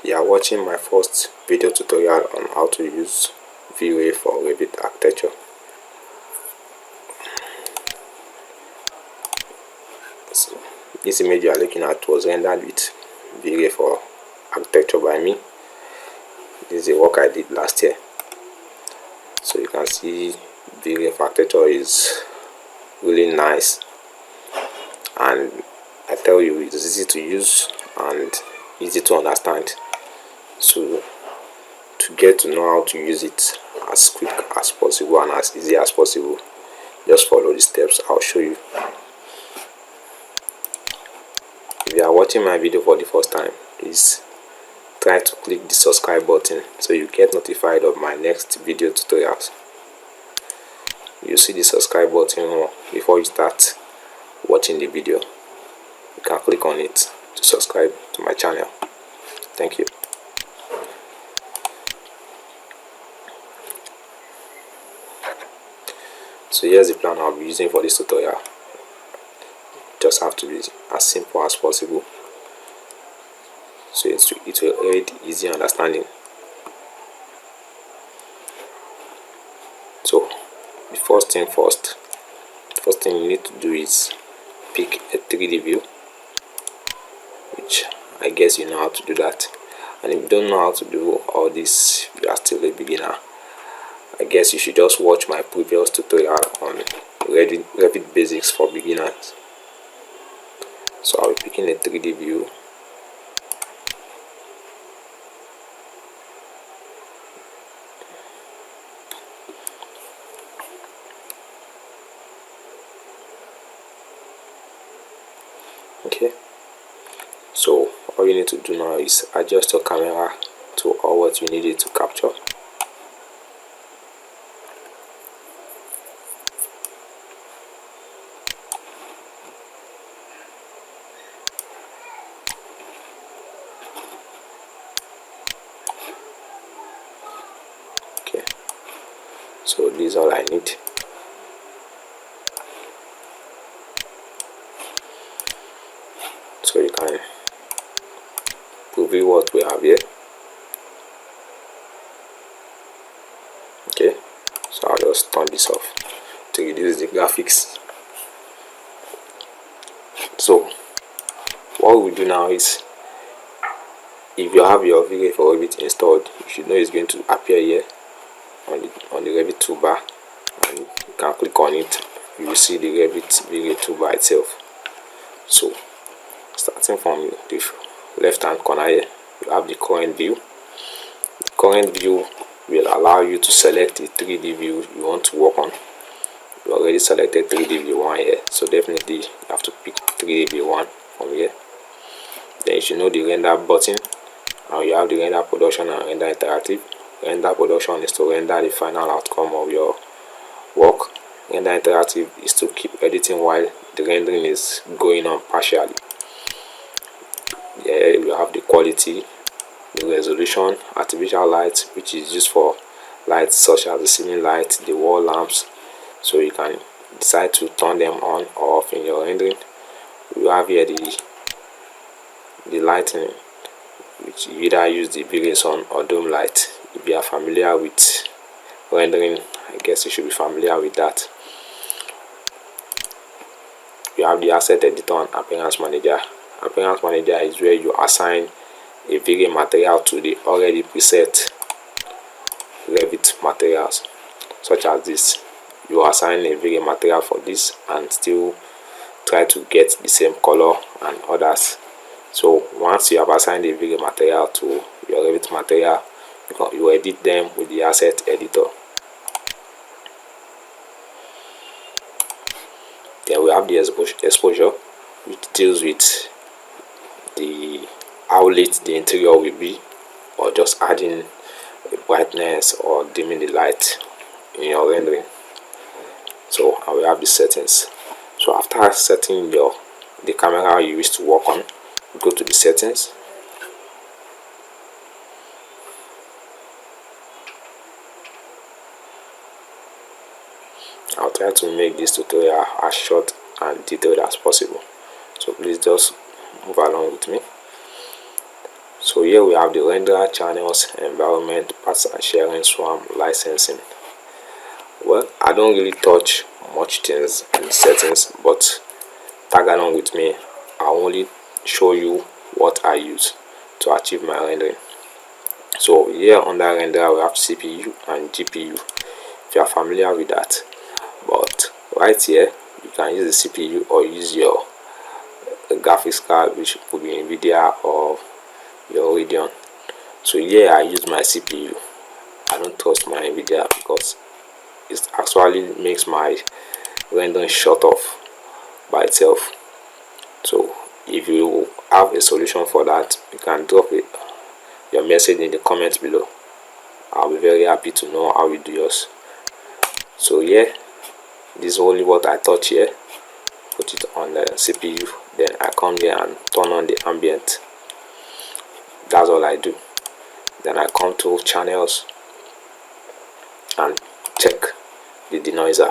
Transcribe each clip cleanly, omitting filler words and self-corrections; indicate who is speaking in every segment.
Speaker 1: You are watching my first video tutorial on how to use Vray for Revit Architecture. So, this image you are looking at was rendered with Vray for Architecture by me. This is a work I did last year. So you can see Vray for Architecture is really nice, and I tell you, it's easy to use and easy to understand. So to get to know how to use it as quick as possible and as easy as possible, just follow the steps I'll show you. If you are watching my video for the first time, please try to click the subscribe button so you get notified of my next video tutorials. You see the subscribe button before you start watching the video. You can click on it to subscribe to my channel. Thank you. So here's the plan I'll be using for this tutorial. Just have to be as simple as possible, so it will aid easy understanding. So the first thing you need to do is pick a 3D view, which I guess you know how to do that. And if you don't know how to do all this, you are still a beginner, I guess you should just watch my previous tutorial on Revit Basics for beginners. So I'll be picking a 3D view. Okay, so all you need to do now is adjust your camera to all what you need it to capture. Okay, so this is all I need. So you can preview what we have here. Okay, so I'll just turn this off to reduce the graphics. So what we do now is, if you have your Vray for Revit installed, you should know it's going to appear here on the Revit toolbar, and you can click on it. You will see the Revit Vray toolbar itself. So starting from the left hand corner here, you have the current view. The current view will allow you to select the 3D view you want to work on. You already selected 3D view 1 here, so definitely you have to pick 3D view 1 from here. Then you should know the render button. Now you have the render production and render interactive. Render production is to render the final outcome of your work. Render interactive is to keep editing while the rendering is going on partially. Here you have the quality, the resolution, artificial light, which is used for lights such as the ceiling light, the wall lamps, so you can decide to turn them on or off in your rendering. You have here the lighting, which you either use the Vray sun or dome light. If you are familiar with rendering, I guess you should be familiar with that. You have the asset editor and appearance manager. Appearance manager is where you assign a Vray material to the already preset Revit materials, such as this. You assign a Vray material for this and still try to get the same color and others. So once you have assigned a Vray material to your Revit material, you edit them with the asset editor. Then we have the exposure, which deals with how lit the interior will be, or just adding brightness or dimming the light in your rendering. So I will have the settings. So after setting the camera you wish to work on, go to the settings. I'll try to make this tutorial as short and detailed as possible, so please just move along with me. So here we have the renderer, channels, environment, paths and sharing, swarm, licensing. Well, I don't really touch much things in the settings, but tag along with me. I'll only show you what I use to achieve my rendering. So here under renderer we have CPU and GPU, if you are familiar with that. But right here you can use the CPU or use your graphics card, which could be NVIDIA or your Radeon. So here I use my CPU. I don't trust my NVIDIA because it actually makes my rendering shut off by itself. So if you have a solution for that, you can drop your message in the comments below. I'll be very happy to know how you do yours. So here, this is only what I touch here. Put it on the CPU, then I come here and turn on the ambient. That's all I do. Then I come to channels and check the denoiser.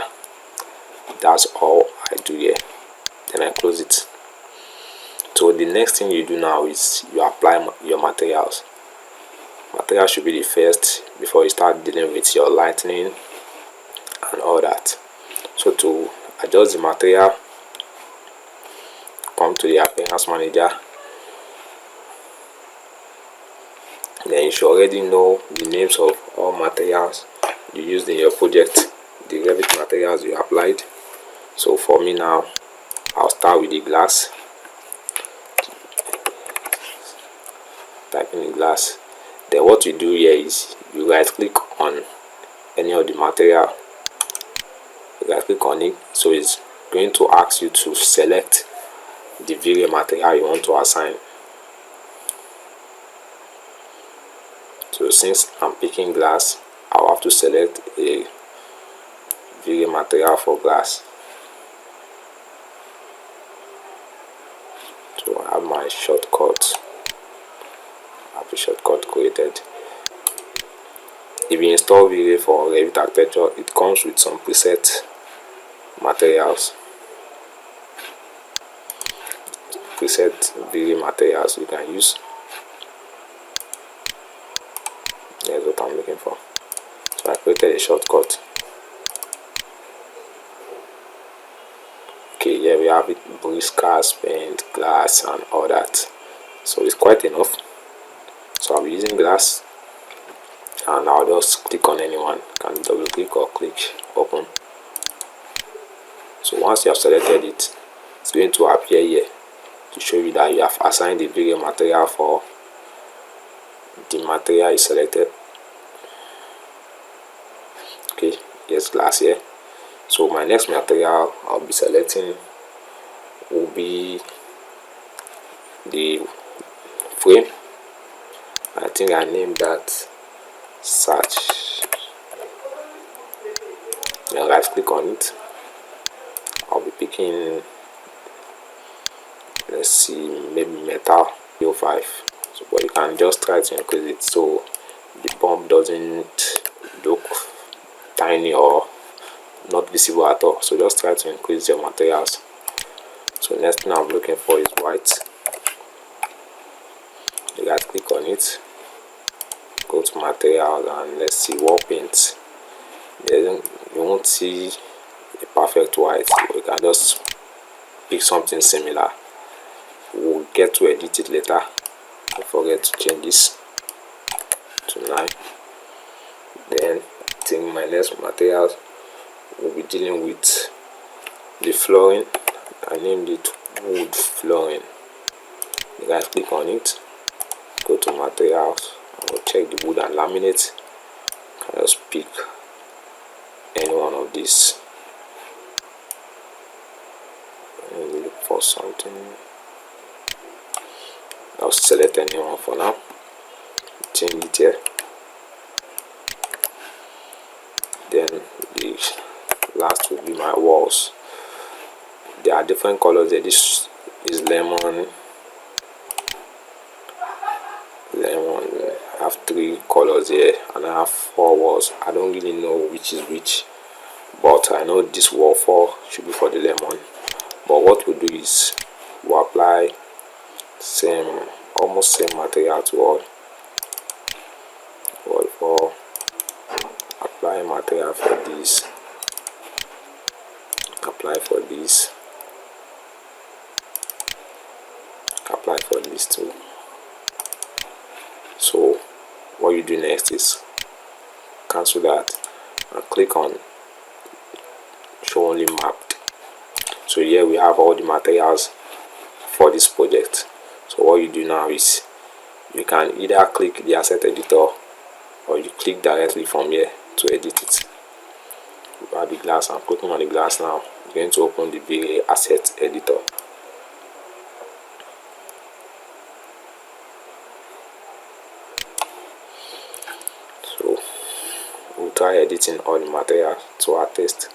Speaker 1: That's all I do here. Then I close it. So the next thing you do now is you apply your materials. Material should be the first before you start dealing with your lighting and all that. So to adjust the material, come to the appearance manager. Then you should already know the names of all materials you used in your project, the Revit materials you applied. So for me now, I'll start with the glass. Type in the glass. Then what you do here is you right click on any of the material. You right click on it, so it's going to ask you to select the Vray material you want to assign. So since I'm picking glass, I'll have to select a Vray material for glass. So I have my shortcut. I have a shortcut created. If you install Vray for Revit Architecture, it comes with some preset materials. Preset Vray materials you can use. That's what I'm looking for. So I created a shortcut. Okay, here we have it: briskers, paint, glass, and all that. So it's quite enough. So I'll be using glass, and I'll just click on anyone. You can double click or click open. So once you have selected it, it's going to appear here to show you that you have assigned the Vray material for the material is selected. Okay, yes, glass here. So my next material I'll be selecting will be the frame. I think I named that search. Then right click on it. I'll be picking, let's see, maybe metal 05. So but you can just try to increase it so the bump doesn't look tiny or not visible at all. So just try to increase your materials. So next thing I'm looking for is white. You guys click on it, go to materials, and let's see wall paint. Then you won't see a perfect white, so you can just pick something similar. We'll get to edit it later. Don't forget to change this to 9. Then I think my next materials will be dealing with the flooring. I named it wood flooring. You guys click on it, go to materials, and we'll check the wood and laminate. You can just pick any one of these and look for something. I'll select anyone for now, change it here. Then the last will be my walls. There are different colors there. This is lemon. I have 3 colors here, and I have 4 walls. I don't really know which is which, but I know this wall 4 should be for the lemon. But what we'll do is we'll apply almost almost same material to all. For apply material for this, apply for this, apply for this too. So what you do next is cancel that and click on show only mapped. So here we have all the materials for this project. So what you do now is you can either click the asset editor or you click directly from here to edit it. You add the glass. I'm clicking on the glass now. I'm going to open the Vray asset editor. So we'll try editing all the material to our taste.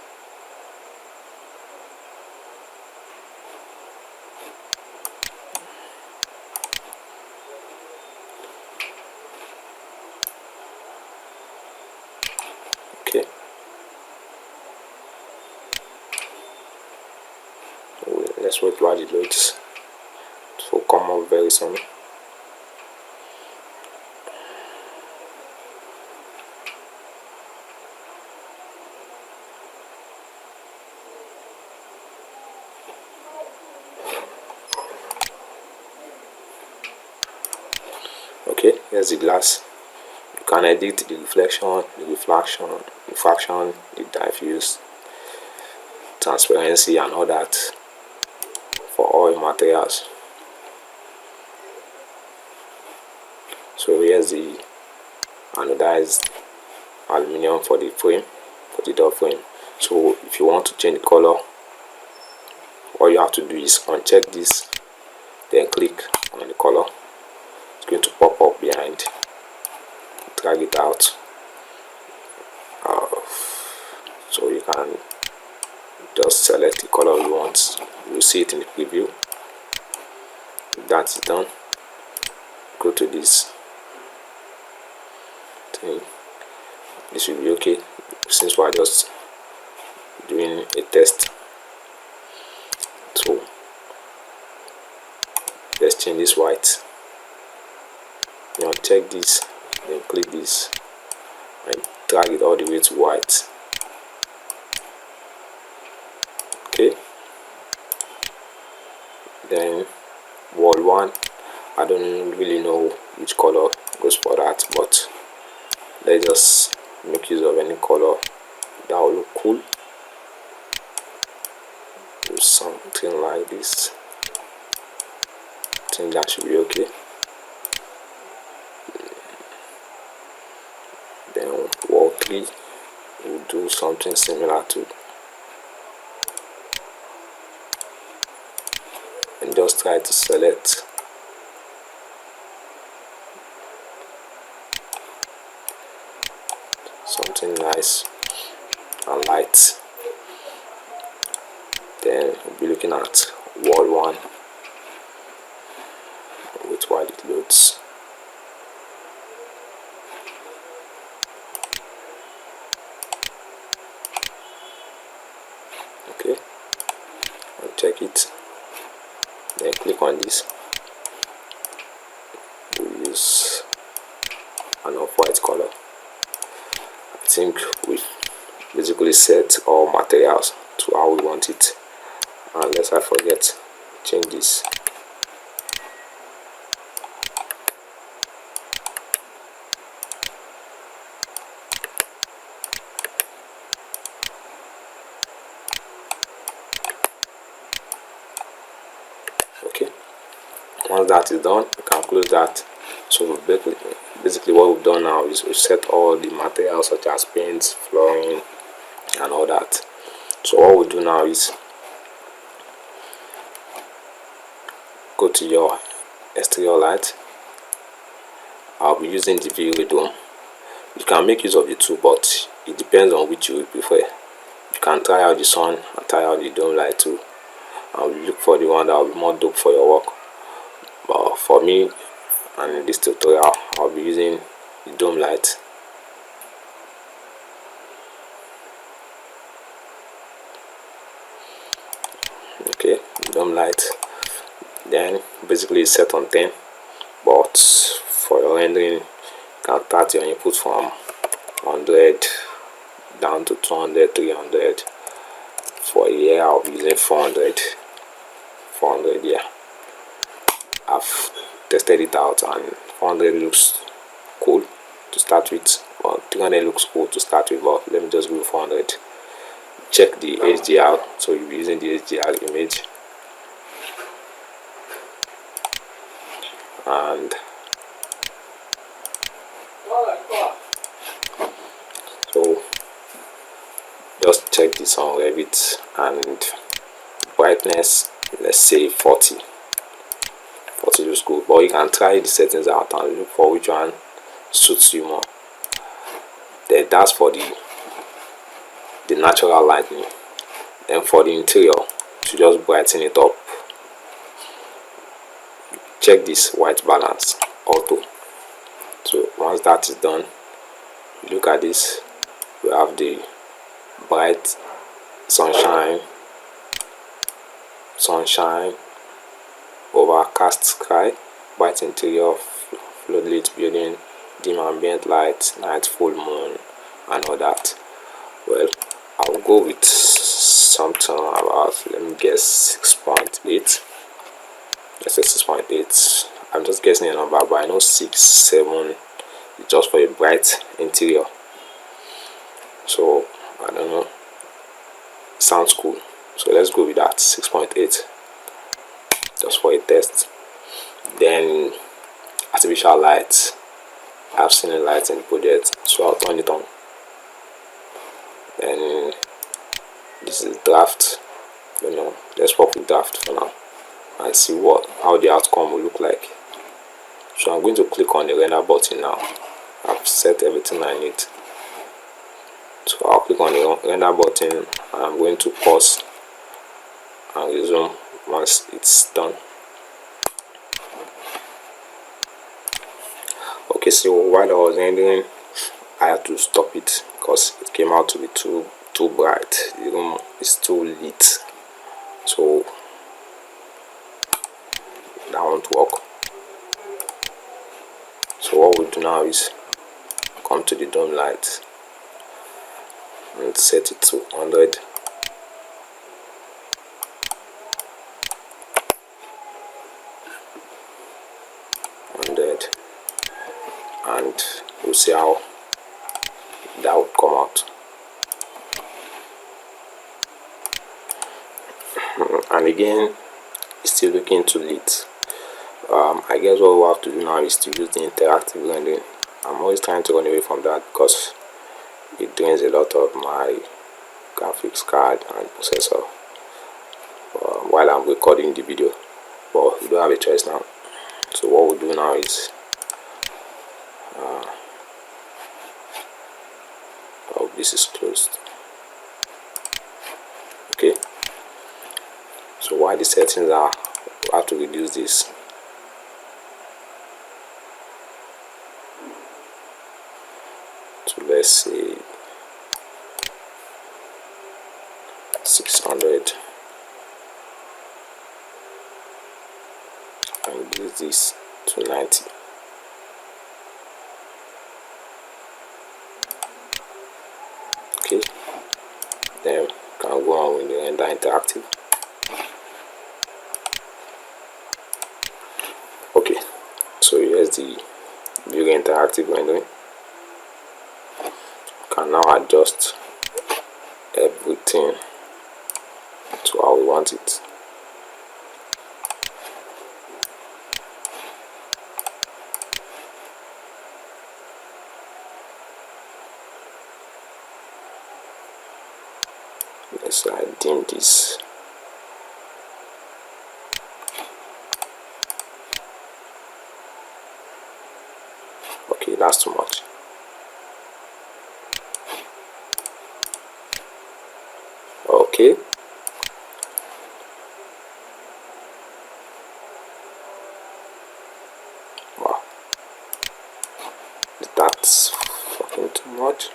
Speaker 1: Okay. Let's wait while it loads. It will come up very soon. Okay, here's the glass. You can edit the reflection, the refraction, the diffuse, transparency and all that for all materials. So here's the anodized aluminum for the frame, for the door frame. So if you want to change the color, all you have to do is uncheck this, then click on the color. It's going to pop up behind. Drag it out. So you can just select the color you want. You'll see it in the preview. If that's done, go to this thing. This will be okay since we're just doing a test. So let's change this white. You uncheck this, then click this and drag it all the way to white. Okay, then wall 1, I don't really know which color goes for that, but let's just make use of any color that will look cool. Do something like this. I think that should be okay. Then wall 3, we'll do something similar to, and just try to select something nice and light. Then we'll be looking at wall 1. Wait while it loads. Okay, I'll check it, then click on this. We'll use an off-white color. I think we basically set all materials to how we want it. Unless I forget, change this. Okay, once that is done, you can close that. So basically what we've done now is we've set all the materials such as paints, flooring and all that. So what we'll do now is go to your exterior light. I'll be using the Vray dome. You can make use of the two, but it depends on which you prefer. You can try out the sun and try out the dome light too. I'll look for the one that will be more dope for your work. But for me, and in this tutorial, I'll be using the dome light. Okay, dome light. Then basically it's set on 10. but for your rendering you can start your input from 100 down to 200, 300. For here I'll be using 400. Yeah, I've tested it out and 400 looks cool to start with. Well, 300 looks cool to start with, but let me just go 400. Check the HDR, so you'll be using the HDR image, and so just check this on Revit, and brightness, let's say 40 looks good, but you can try the settings out and look for which one suits you more. Then that's for the natural lighting. Then for the interior, to just brighten it up, check this white balance auto. So once that is done, you look at this, we have the bright sunshine, overcast sky, bright interior, floodlit building, dim ambient light, night, full moon, and all that. Well, I'll go with something about, let me guess, 6.8. Let's say 6.8. I'm just guessing a number, but I know 6, 7 is just for a bright interior. So I don't know. Sounds cool. So let's go with that, 6.8, just for a test. Then artificial light. I've seen a light in the project, so I'll turn it on. Then this is draft. Let's work with draft for now and see how the outcome will look like. So I'm going to click on the render button now. I've set everything I need. So I'll click on the render button and I'm going to pause and resume once it's done. Okay, so while I was rendering, I had to stop it because it came out to be too bright. The room is too lit, so that won't work. So what we do now is come to the dome light and set it to 100. And we'll see how that would come out. And again, it's still looking too lit. I guess what we have to do now is to use the interactive rendering. I'm always trying to run away from that because it drains a lot of my graphics card and processor while I'm recording the video, but we don't have a choice now. So what we'll do now is oh, this is closed. Okay, so while the settings are, we have to reduce this. So let's say 600 and reduce this to 90. Okay, then we can go on with the render interactive. Okay, so here's the Vray interactive rendering. Can now adjust everything to how we want it. Let's dim this. Okay, that's too much. Okay, wow, that's fucking too much.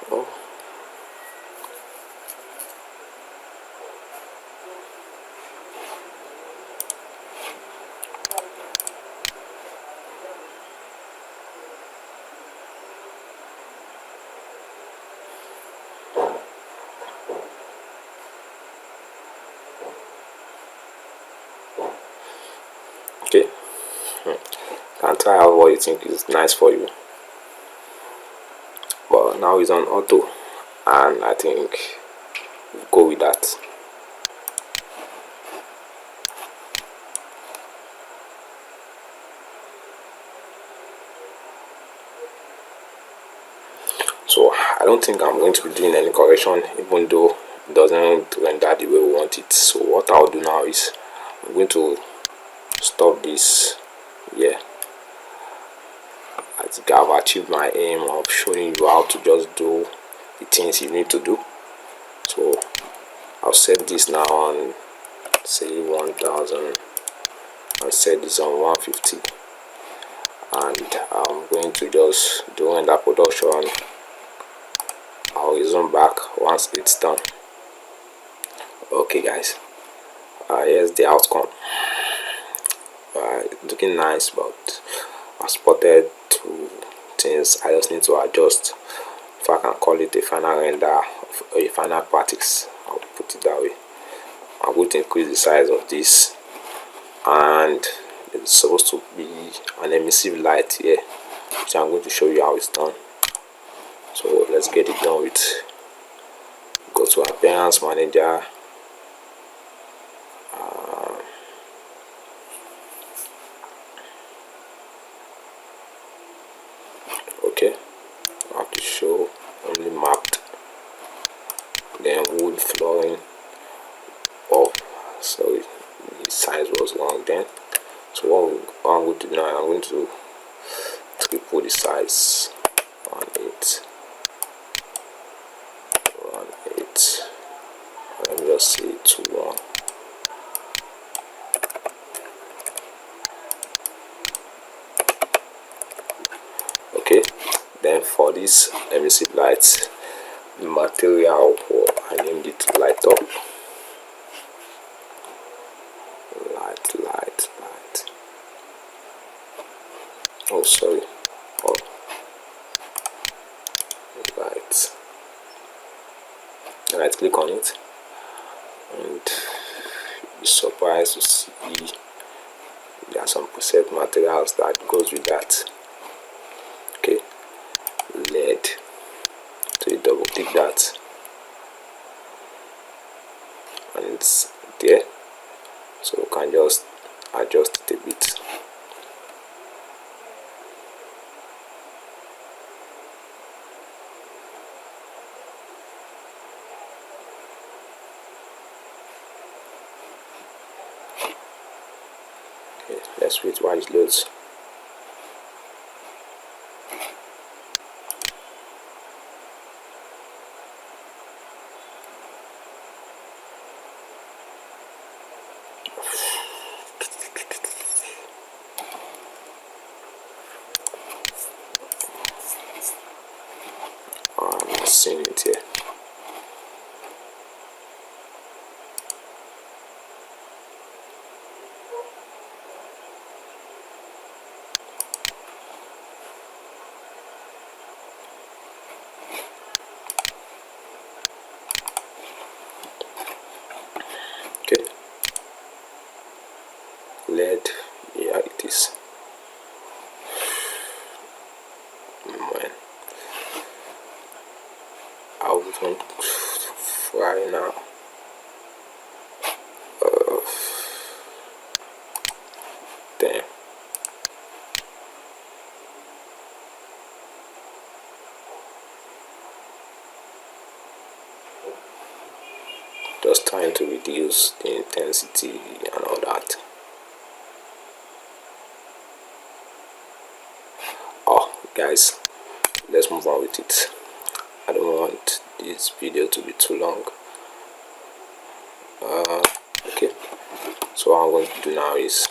Speaker 1: Oh. Okay, can try out what you think is nice for you. But now it's on auto, and I think we'll go with that. So I don't think I'm going to be doing any correction, even though it doesn't render the way we want it. So what I'll do now is I'm going to stop this here. I think I've achieved my aim of showing you how to just do the things you need to do. So I'll set this now on, say, 1000. I'll set this on 150, and I'm going to just do render production. I'll zoom back once it's done. Okay guys, here's the outcome. Looking nice, but I spotted two things I just need to adjust. If I can call it a final render or a final practice, I'll put it that way. I'm going to increase the size of this, and it's supposed to be an emissive light here, which I'm going to show you how it's done. So let's get it done with. Go to Appearance Manager. Okay, I have to show only mapped. Then wood flooring. Oh, sorry, the size was wrong then. So what I'm going to do now, I'm going to triple the size. 1.8. Let me just say 2.1. Okay, then for this emissive light, the material, I named it light up. Light. Oh, sorry. Oh, light. Right click on it, and you'll be surprised to see there are some preset materials that goes with that. Okay, lead. So you double click that, and it's there. So you can just adjust it a bit. Okay, let's wait while it loads. I'm not seeing it here. Okay, lead, yeah, it is. Man, I wouldn't fry now. Damn. Just trying to reduce the intensity and all that. Oh guys, let's move on with it. I don't want this video to be too long. Okay, so what I'm going to do now is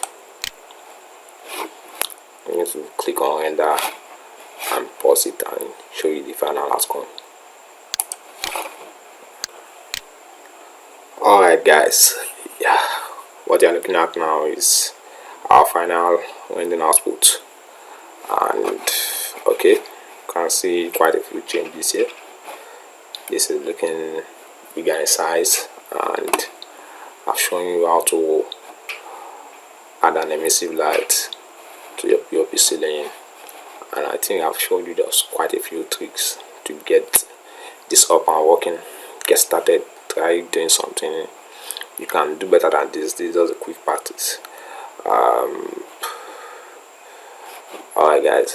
Speaker 1: I'm going to click on render and pause it and show you the final outcome. Alright guys, yeah, what you're looking at now is our final rendering output, and okay, you can see quite a few changes here. This is looking bigger in size, and I've shown you how to add an emissive light to your POP ceiling, and I think I've shown you just quite a few tricks to get this up and working. Get started, try doing something. You can do better than this. This is just a quick practice. Alright guys,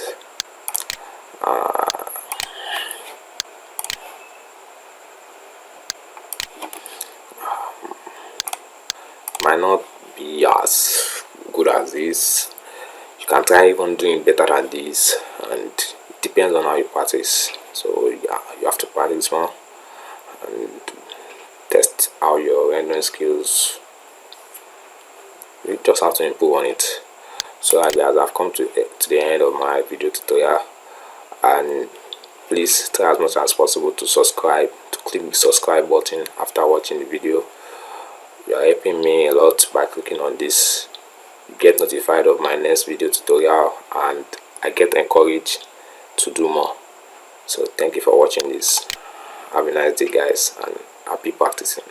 Speaker 1: might not be as good as this. You can try even doing better than this, and it depends on how you practice. So yeah, you have to practice more and test out your rendering skills. You just have to improve on it. So guys, I've come to the end of my video tutorial, and please try as much as possible to subscribe, to click the subscribe button after watching the video. You are helping me a lot by clicking on this. You get notified of my next video tutorial, and I get encouraged to do more. So thank you for watching this. Have a nice day guys, and happy practicing.